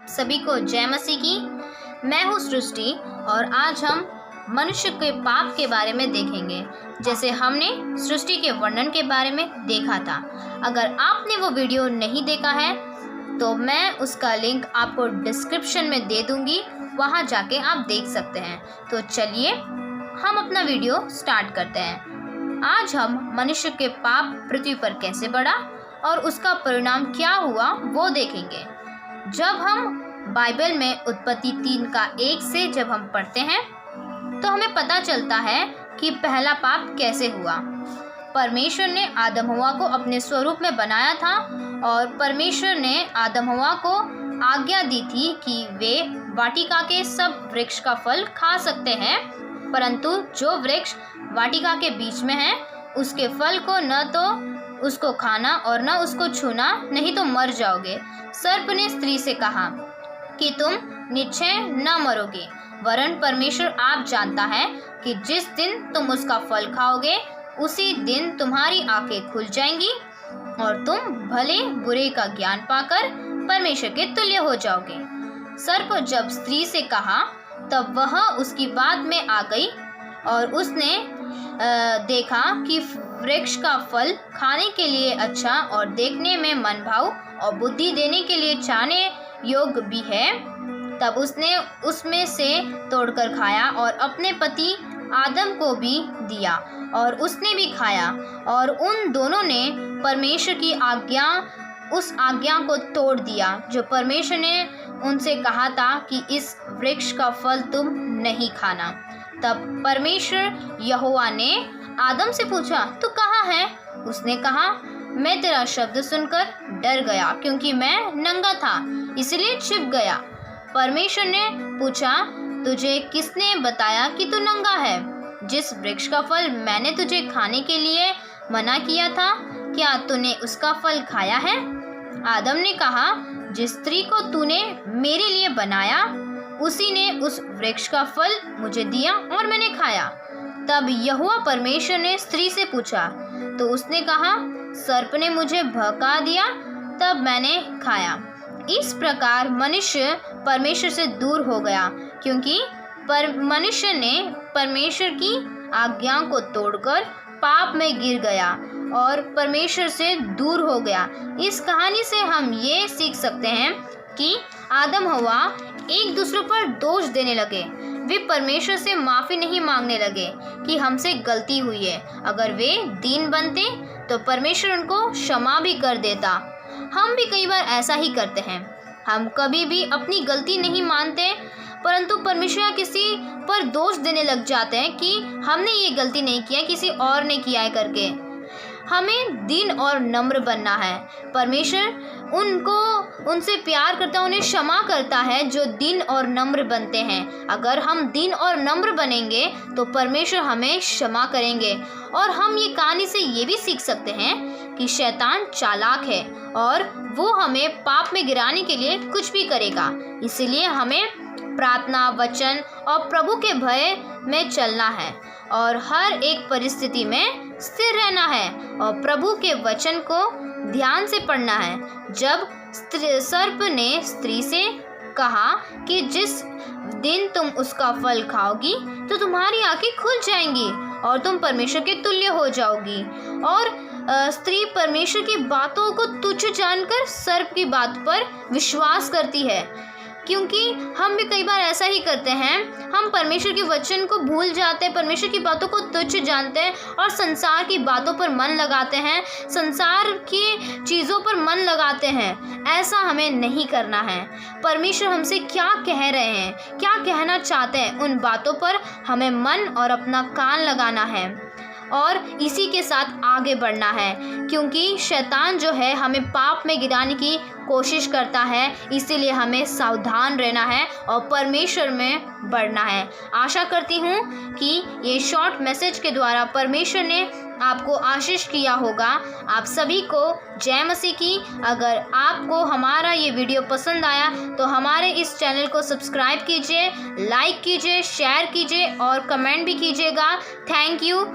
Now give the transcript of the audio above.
सभी को जय मसीह की। मैं हूँ सृष्टि और आज हम मनुष्य के पाप के बारे में देखेंगे, जैसे हमने सृष्टि के वर्णन के बारे में देखा था। अगर आपने वो वीडियो नहीं देखा है तो मैं उसका लिंक आपको डिस्क्रिप्शन में दे दूँगी, वहाँ जाके आप देख सकते हैं। तो चलिए हम अपना वीडियो स्टार्ट करते हैं। आज हम मनुष्य के पाप पृथ्वी पर कैसे बढ़ा और उसका परिणाम क्या हुआ वो देखेंगे। जब हम बाइबल में उत्पत्ति 3 का 1 से जब हम पढ़ते हैं तो हमें पता चलता है कि पहला पाप कैसे हुआ। परमेश्वर ने आदम हव्वा को अपने स्वरूप में बनाया था और परमेश्वर ने आदम हव्वा को आज्ञा दी थी कि वे वाटिका के सब वृक्ष का फल खा सकते हैं, परंतु जो वृक्ष वाटिका के बीच में है उसके फल को न तो उसको खाना और न उसको छूना, नहीं तो मर जाओगे। सर्प ने स्त्री से कहा कि तुम निश्चय न मरोगे, वरन परमेश्वर आप जानता है कि जिस दिन तुम उसका फल खाओगे उसी दिन तुम्हारी आंखें खुल जाएंगी और तुम भले बुरे का ज्ञान पाकर परमेश्वर के तुल्य हो जाओगे। सर्प जब स्त्री से कहा तब वह उसकी बात में आ गई और उसने देखा कि वृक्ष का फल खाने के लिए अच्छा और देखने में मनभाव और बुद्धि देने के लिए चाहने योग्य भी है। तब उसने उसमें से तोड़कर खाया और अपने पति आदम को भी दिया और उसने भी खाया, और उन दोनों ने परमेश्वर की उस आज्ञा को तोड़ दिया जो परमेश्वर ने उनसे कहा था कि इस वृक्ष का फल तुम नहीं खाना। तब परमेश्वर यहोवा ने आदम से पूछा, तू कहाँ है? उसने कहा, मैं तेरा शब्द सुनकर डर गया क्योंकि मैं नंगा था, इसलिए छिप गया। परमेश्वर ने पूछा, तुझे किसने बताया कि तू नंगा है? जिस वृक्ष का फल मैंने तुझे खाने के लिए मना किया था, क्या तूने उसका फल खाया है? आदम ने कहा, जिस स्त्री को तूने मेरे लिए बनाया उसी ने उस वृक्ष का फल मुझे दिया और मैंने खाया। तब यहोवा परमेश्वर ने स्त्री से पूछा तो उसने कहा, सर्प ने मुझे बहका दिया तब मैंने खाया। इस प्रकार मनुष्य परमेश्वर से दूर हो गया क्योंकि मनुष्य ने परमेश्वर की आज्ञा को तोड़कर पाप में गिर गया और परमेश्वर से दूर हो गया। इस कहानी से हम ये सीख सकते हैं कि आदम हव्वा एक दूसरे पर दोष देने लगे। वे परमेश्वर से माफ़ी नहीं मांगने लगे कि हमसे गलती हुई है। अगर वे दीन बनते तो परमेश्वर उनको क्षमा भी कर देता। हम भी कई बार ऐसा ही करते हैं। हम कभी भी अपनी गलती नहीं मानते, परंतु परमेश्वर किसी पर दोष देने लग जाते हैं कि हमने ये गलती नहीं किया, किसी और ने किया है करके। हमें दीन और नम्र बनना है। परमेश्वर उनसे प्यार करता है, उन्हें क्षमा करता है जो दीन और नम्र बनते हैं। अगर हम दीन और नम्र बनेंगे तो परमेश्वर हमें क्षमा करेंगे। और हम ये कहानी से ये भी सीख सकते हैं कि शैतान चालाक है और वो हमें पाप में गिराने के लिए कुछ भी करेगा। इसलिए हमें प्रार्थना, वचन और प्रभु के भय में चलना है और हर एक परिस्थिति में स्थिर रहना है और प्रभु के वचन को ध्यान से पढ़ना है। जब सर्प ने स्त्री से कहा कि जिस दिन तुम उसका फल खाओगी तो तुम्हारी आंखें खुल जाएंगी और तुम परमेश्वर के तुल्य हो जाओगी, और स्त्री परमेश्वर की बातों को तुच्छ जानकर सर्प की बात पर विश्वास करती है। क्योंकि हम भी कई बार ऐसा ही करते हैं, हम परमेश्वर के वचन को भूल जाते हैं, परमेश्वर की बातों को तुच्छ जानते हैं और संसार की बातों पर मन लगाते हैं, संसार की चीज़ों पर मन लगाते हैं। ऐसा हमें नहीं करना है। परमेश्वर हमसे क्या कह रहे हैं, क्या कहना चाहते हैं, उन बातों पर हमें मन और अपना कान लगाना है और इसी के साथ आगे बढ़ना है। क्योंकि शैतान जो है हमें पाप में गिराने की कोशिश करता है, इसीलिए हमें सावधान रहना है और परमेश्वर में बढ़ना है। आशा करती हूँ कि ये शॉर्ट मैसेज के द्वारा परमेश्वर ने आपको आशीष किया होगा। आप सभी को जय मसीह की। अगर आपको हमारा ये वीडियो पसंद आया तो हमारे इस चैनल को सब्सक्राइब कीजिए, लाइक कीजिए, शेयर कीजिए और कमेंट भी कीजिएगा। Thank you.